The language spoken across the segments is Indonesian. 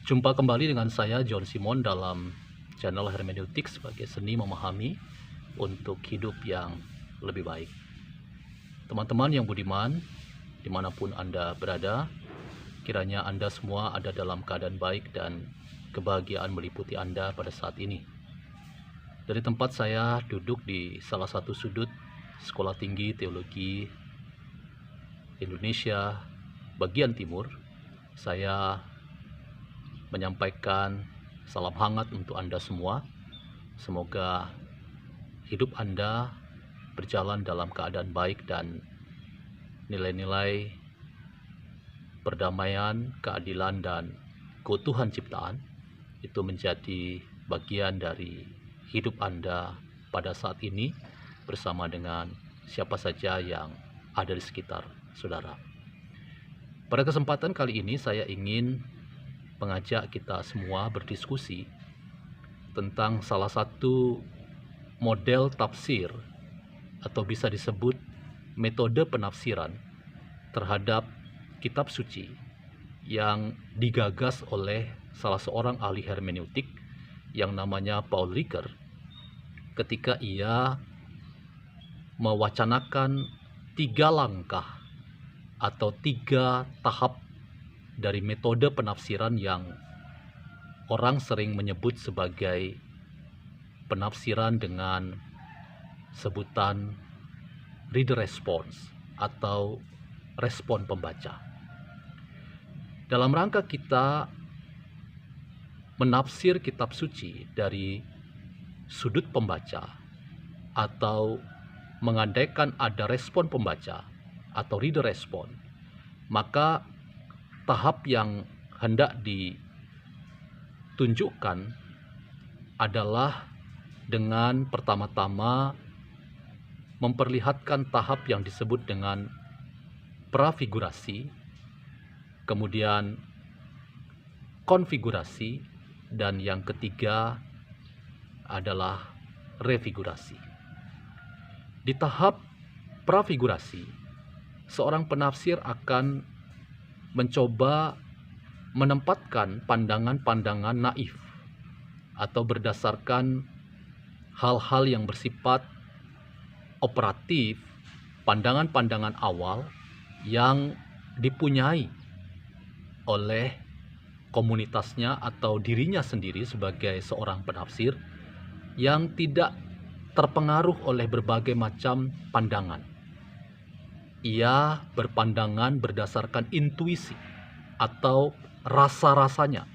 Jumpa kembali dengan saya John Simon dalam channel Hermeneutik sebagai seni memahami untuk hidup yang lebih baik. Teman-teman yang budiman, dimanapun Anda berada, kiranya Anda semua ada dalam keadaan baik dan kebahagiaan meliputi Anda pada saat ini. Dari tempat saya duduk di salah satu sudut Sekolah Tinggi Teologi Indonesia bagian timur, saya menyampaikan salam hangat untuk Anda semua. Semoga hidup Anda berjalan dalam keadaan baik dan nilai-nilai perdamaian, keadilan, dan keutuhan ciptaan itu menjadi bagian dari hidup Anda pada saat ini bersama dengan siapa saja yang ada di sekitar saudara. Pada kesempatan kali ini saya ingin mengajak kita semua berdiskusi tentang salah satu model tafsir atau bisa disebut metode penafsiran terhadap kitab suci yang digagas oleh salah seorang ahli hermeneutik yang namanya Paul Ricoeur ketika ia mewacanakan 3 langkah atau 3 tahap dari metode penafsiran yang orang sering menyebut sebagai penafsiran dengan sebutan reader response atau respon pembaca. Dalam rangka kita menafsir kitab suci dari sudut pembaca atau mengandaikan ada respon pembaca atau reader response, maka tahap yang hendak ditunjukkan adalah dengan pertama-tama memperlihatkan tahap yang disebut dengan prafigurasi, kemudian konfigurasi, dan yang ketiga adalah refigurasi. Di tahap prafigurasi, seorang penafsir akan mencoba menempatkan pandangan-pandangan naif atau berdasarkan hal-hal yang bersifat operatif, pandangan-pandangan awal yang dipunyai oleh komunitasnya atau dirinya sendiri sebagai seorang penafsir yang tidak terpengaruh oleh berbagai macam pandangan. Ia berpandangan berdasarkan intuisi atau rasa-rasanya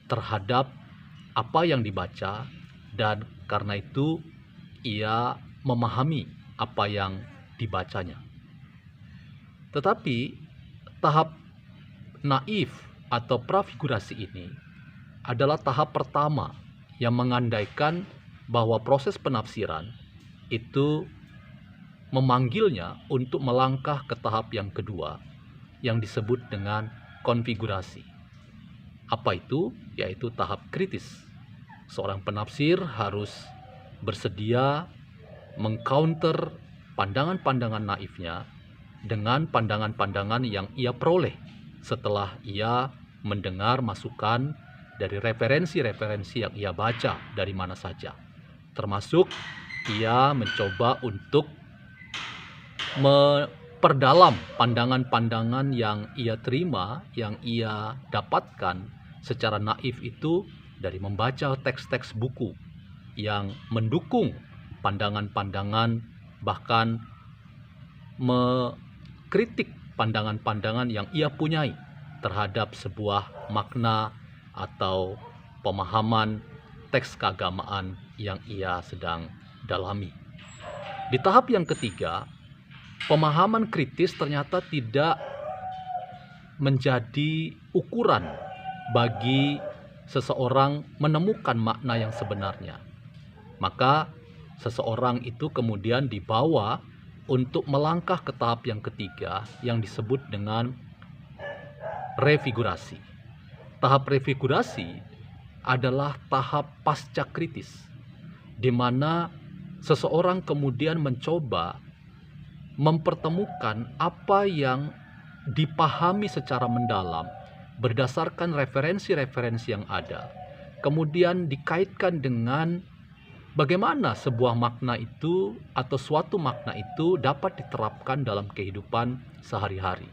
terhadap apa yang dibaca, dan karena itu ia memahami apa yang dibacanya. Tetapi tahap naif atau prafigurasi ini adalah tahap pertama yang mengandaikan bahwa proses penafsiran itu memanggilnya untuk melangkah ke tahap yang kedua yang disebut dengan konfigurasi. Apa itu? Yaitu tahap kritis. Seorang penafsir harus bersedia mengcounter pandangan-pandangan naifnya dengan pandangan-pandangan yang ia peroleh setelah ia mendengar masukan dari referensi-referensi yang ia baca dari mana saja. Termasuk ia mencoba untuk memperdalam pandangan-pandangan yang ia terima, yang ia dapatkan secara naif itu dari membaca teks-teks buku yang mendukung pandangan-pandangan, bahkan mengkritik pandangan-pandangan yang ia punyai terhadap sebuah makna atau pemahaman teks keagamaan yang ia sedang dalami. Di tahap yang ketiga, pemahaman kritis ternyata tidak menjadi ukuran bagi seseorang menemukan makna yang sebenarnya. Maka seseorang itu kemudian dibawa untuk melangkah ke tahap yang ketiga yang disebut dengan refigurasi. Tahap refigurasi adalah tahap pasca kritis, di mana seseorang kemudian mencoba mempertemukan apa yang dipahami secara mendalam berdasarkan referensi-referensi yang ada, kemudian dikaitkan dengan bagaimana sebuah makna itu atau suatu makna itu dapat diterapkan dalam kehidupan sehari-hari.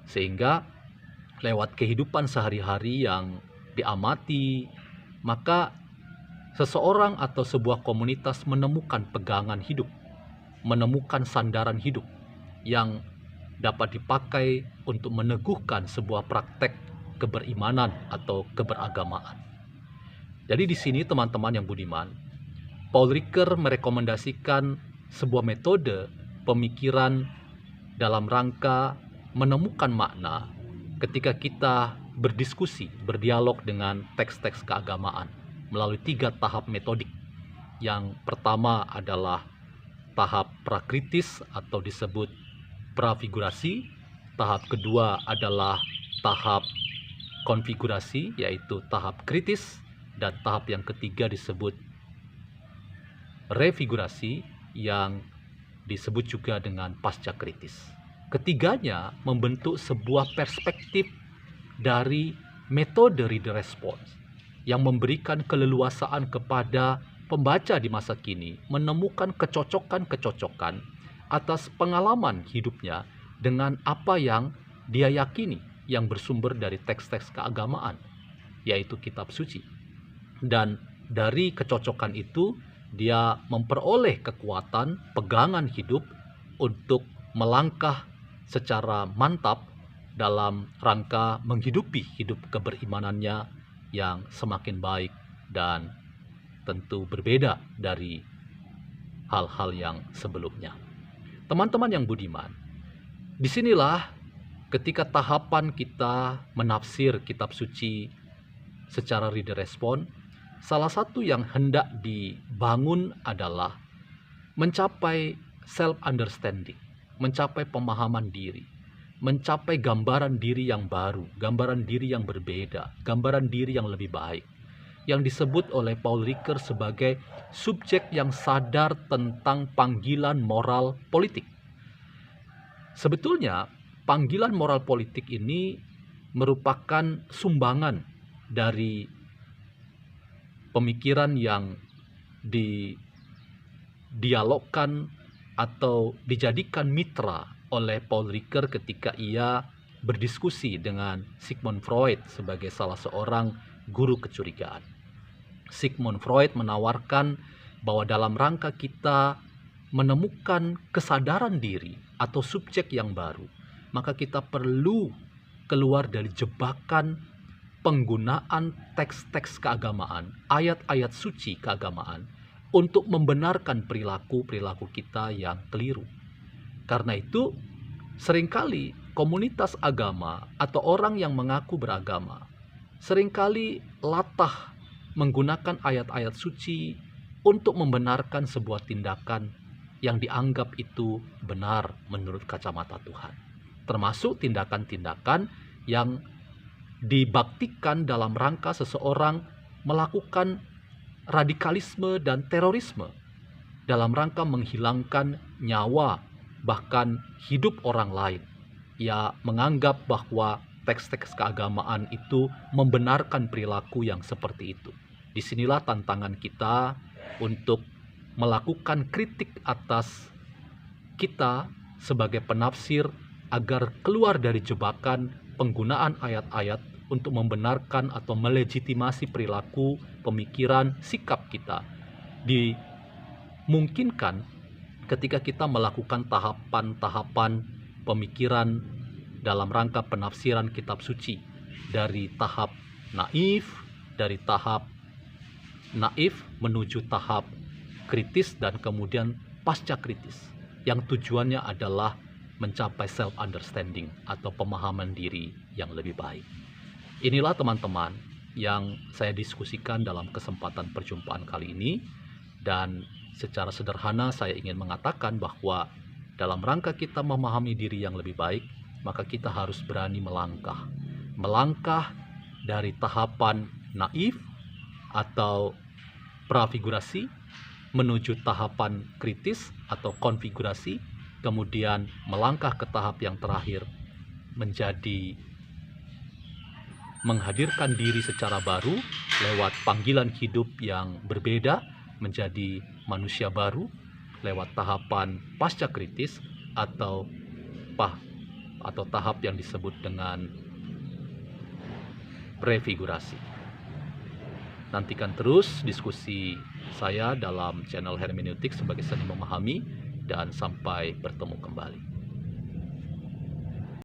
Sehingga lewat kehidupan sehari-hari yang diamati, maka seseorang atau sebuah komunitas menemukan pegangan hidup, menemukan sandaran hidup yang dapat dipakai untuk meneguhkan sebuah praktek keberimanan atau keberagamaan. Jadi di sini teman-teman yang budiman, Paul Ricoeur merekomendasikan sebuah metode pemikiran dalam rangka menemukan makna ketika kita berdiskusi, berdialog dengan teks-teks keagamaan melalui 3 tahap metodik. Yang pertama adalah tahap prakritis atau disebut prafigurasi, tahap kedua adalah tahap konfigurasi yaitu tahap kritis, dan tahap yang ketiga disebut refigurasi yang disebut juga dengan pasca kritis. Ketiganya membentuk sebuah perspektif dari metode reader response yang memberikan keleluasaan kepada pembaca di masa kini menemukan kecocokan-kecocokan atas pengalaman hidupnya dengan apa yang dia yakini yang bersumber dari teks-teks keagamaan, yaitu kitab suci. Dan dari kecocokan itu dia memperoleh kekuatan pegangan hidup untuk melangkah secara mantap dalam rangka menghidupi hidup keberimanannya yang semakin baik dan tentu berbeda dari hal-hal yang sebelumnya. Teman-teman yang budiman, disinilah ketika tahapan kita menafsir kitab suci secara reader respon, salah satu yang hendak dibangun adalah mencapai self-understanding, mencapai pemahaman diri, mencapai gambaran diri yang baru, gambaran diri yang berbeda, gambaran diri yang lebih baik, yang disebut oleh Paul Ricoeur sebagai subjek yang sadar tentang panggilan moral politik. Sebetulnya, panggilan moral politik ini merupakan sumbangan dari pemikiran yang didialogkan atau dijadikan mitra oleh Paul Ricoeur ketika ia berdiskusi dengan Sigmund Freud sebagai salah seorang guru kecurigaan. Sigmund Freud menawarkan bahwa dalam rangka kita menemukan kesadaran diri atau subjek yang baru, maka kita perlu keluar dari jebakan penggunaan teks-teks keagamaan, ayat-ayat suci keagamaan untuk membenarkan perilaku-perilaku kita yang keliru. Karena itu, seringkali komunitas agama atau orang yang mengaku beragama seringkali latah menggunakan ayat-ayat suci untuk membenarkan sebuah tindakan yang dianggap itu benar menurut kacamata Tuhan. Termasuk tindakan-tindakan yang dibaktikan dalam rangka seseorang melakukan radikalisme dan terorisme dalam rangka menghilangkan nyawa bahkan hidup orang lain. Ia menganggap bahwa teks-teks keagamaan itu membenarkan perilaku yang seperti itu. Disinilah tantangan kita untuk melakukan kritik atas kita sebagai penafsir agar keluar dari jebakan penggunaan ayat-ayat untuk membenarkan atau melegitimasi perilaku, pemikiran, sikap kita. Dimungkinkan ketika kita melakukan tahapan-tahapan pemikiran dalam rangka penafsiran kitab suci dari tahap naif menuju tahap kritis dan kemudian pasca kritis, yang tujuannya adalah mencapai self-understanding atau pemahaman diri yang lebih baik. Inilah teman-teman yang saya diskusikan dalam kesempatan perjumpaan kali ini, dan secara sederhana saya ingin mengatakan bahwa dalam rangka kita memahami diri yang lebih baik, maka kita harus berani melangkah dari tahapan naif atau prafigurasi menuju tahapan kritis atau konfigurasi, kemudian melangkah ke tahap yang terakhir menjadi menghadirkan diri secara baru lewat panggilan hidup yang berbeda menjadi manusia baru lewat tahapan pasca kritis atau tahap yang disebut dengan prefigurasi. Nantikan terus diskusi saya dalam channel hermeneutik sebagai seni memahami, dan sampai bertemu kembali.